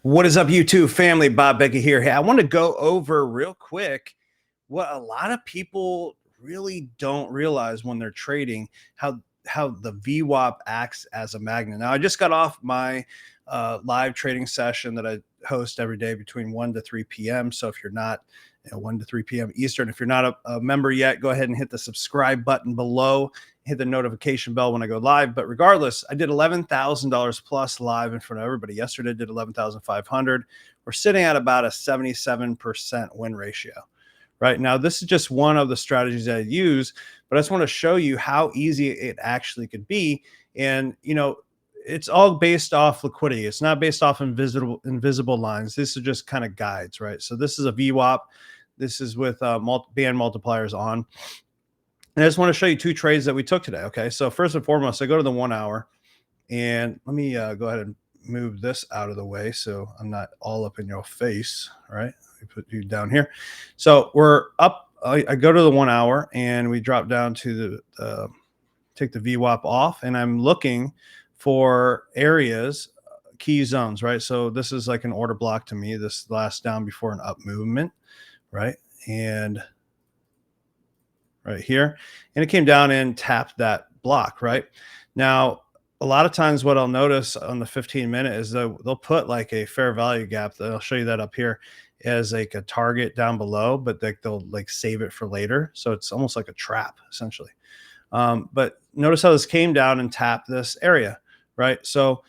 What is up, YouTube family? Bob Becky here. Hey, I want to go over real quick what a lot of people really don't realize when they're trading, how the VWAP acts as a magnet. Now, I just got off my live trading session that I host every day between 1 to 3 p.m. So if you're not 1 to 3 p.m. Eastern, if you're not a member yet, go ahead and hit the subscribe button below, hit the notification bell when I go live. But regardless, I did $11,000 plus live in front of everybody. Yesterday, I did 11,500. We're sitting at about a 77% win ratio. Right now, this is just one of the strategies that I use, but I just want to show you how easy it actually could be. And, it's all based off liquidity. It's not based off invisible lines. This is just kind of guides, right? So this is a VWAP. This is with band multipliers on. And I just want to show you two trades that we took today. Okay, so first and foremost, I go to the 1 hour, and let me go ahead and move this out of the way so I'm not all up in your face. All right, let me put you down here. So we're up. I go to the 1 hour, and we drop down to the take the VWAP off, and I'm looking for areas, key zones, right? So this is like an order block to me. This last down before an up movement, right? And right here, and it came down and tapped that block. Right now, a lot of times what I'll notice on the 15-minute is they'll put like a fair value gap. I'll show you that up here as like a target down below, but they'll like save it for later. So it's almost like a trap essentially. But notice how this came down and tapped this area, right? So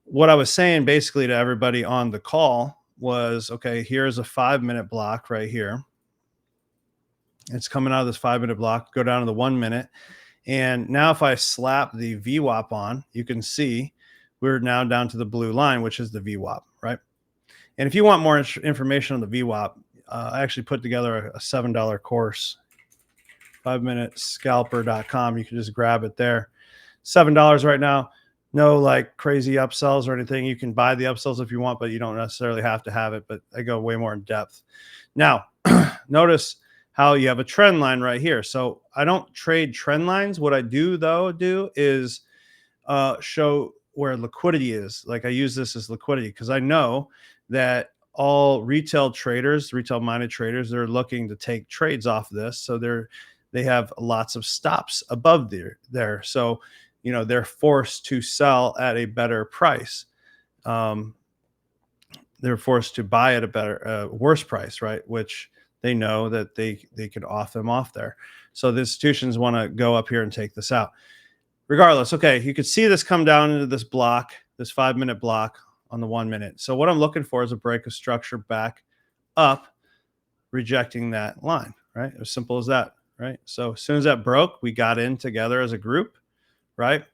what I was saying basically to everybody on the call was, okay, here's a 5-minute block right here. It's coming out of this 5-minute block, go down to the 1 minute. And now if I slap the VWAP on, you can see we're now down to the blue line, which is the VWAP, right? And if you want more information on the VWAP, I actually put together a $7 course, 5minutescalper.com. You can just grab it there. $7 right now. No like crazy upsells or anything. You can buy the upsells if you want, but you don't necessarily have to have it. But I go way more in depth. Now, notice how you have a trend line right here. So I don't trade trend lines. What I do is show where liquidity is. Like I use this as liquidity because I know that all retail traders, retail minded traders, they're looking to take trades off of this. So they have lots of stops above there. So, they're forced to sell at a better price. They're forced to buy at a worse price, right? Which they know that they could off them off there. So the institutions want to go up here and take this out. Regardless, okay, you could see this come down into this block, this 5-minute block on the 1 minute. So what I'm looking for is a break of structure back up, rejecting that line, right? As simple as that, right? So as soon as that broke, we got in together as a group, right?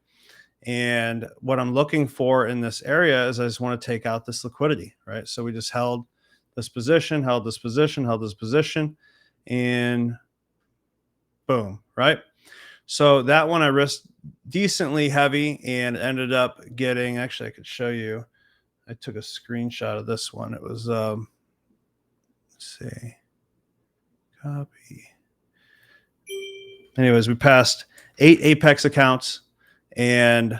And what I'm looking for in this area is I just want to take out this liquidity, right? So we just held this position, held this position, held this position, and boom, right? So that one I risked decently heavy and ended up getting, actually I could show you, I took a screenshot of this one. It was, let's see, copy. Anyways, we passed 8 Apex accounts, and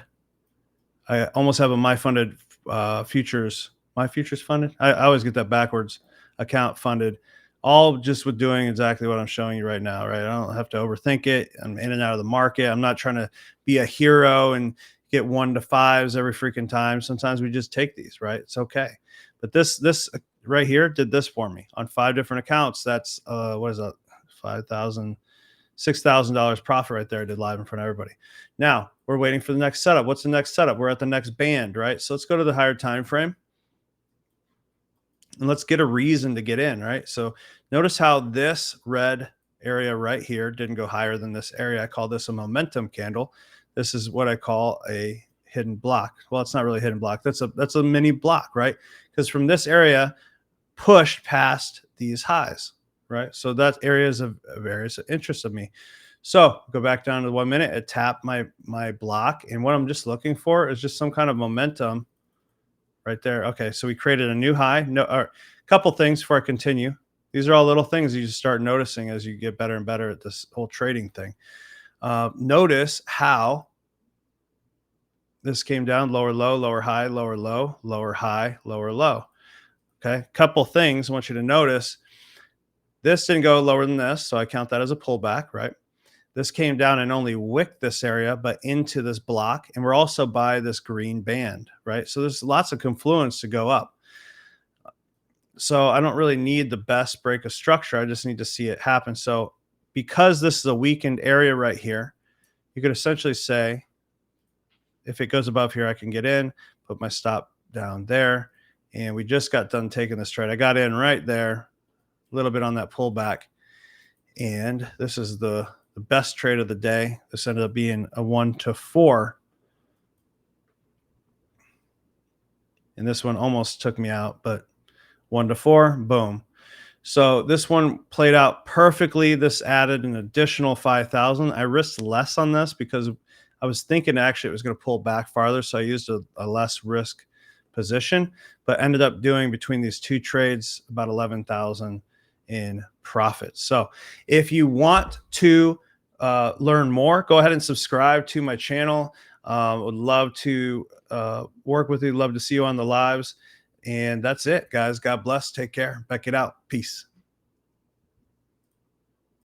I almost have a my futures funded. I always get that backwards, account funded, all just with doing exactly what I'm showing you right now, right? I don't have to overthink it. I'm in and out of the market. I'm not trying to be a hero and get 1 to 5s every freaking time. Sometimes we just take these, right? It's okay. But this right here did this for me on 5 different accounts. That's what is that? $6,000 profit right there. I did live in front of everybody. Now we're waiting for the next setup. What's the next setup? We're at the next band, right? So let's go to the higher time frame and let's get a reason to get in, right? So notice how this red area right here didn't go higher than this area. I call this a momentum candle. This is what I call a hidden block. Well, it's not really a hidden block. That's a mini block, right? Because from this area pushed past these highs, right? So that areas of areas of interest of me. So go back down to the 1 minute, it tapped my block. And what I'm just looking for is just some kind of momentum right there. Okay, so we created a new high. A couple things before I continue. These are all little things you just start noticing as you get better and better at this whole trading thing. Notice how This came down, lower low, lower high, lower low, lower high, lower low. Okay, couple things I want you to notice. This didn't go lower than this, so I count that as a pullback, right? This came down and only wicked this area, but into this block. And we're also by this green band, right? So there's lots of confluence to go up. So I don't really need the best break of structure. I just need to see it happen. So because this is a weakened area right here, you could essentially say, if it goes above here, I can get in, put my stop down there. And we just got done taking this trade. I got in right there, a little bit on that pullback. And this is the best trade of the day. This ended up being a 1-4. And this one almost took me out, but 1-4, boom. So this one played out perfectly. This added an additional 5,000. I risked less on this because I was thinking actually it was going to pull back farther. So I used a less risk position, but ended up doing between these two trades about 11,000 in profit. So if you want to learn more, go ahead and subscribe to my channel. Would love to work with you. Love to see you on the lives. And that's it, guys. God bless. Take care. Beck it out. Peace.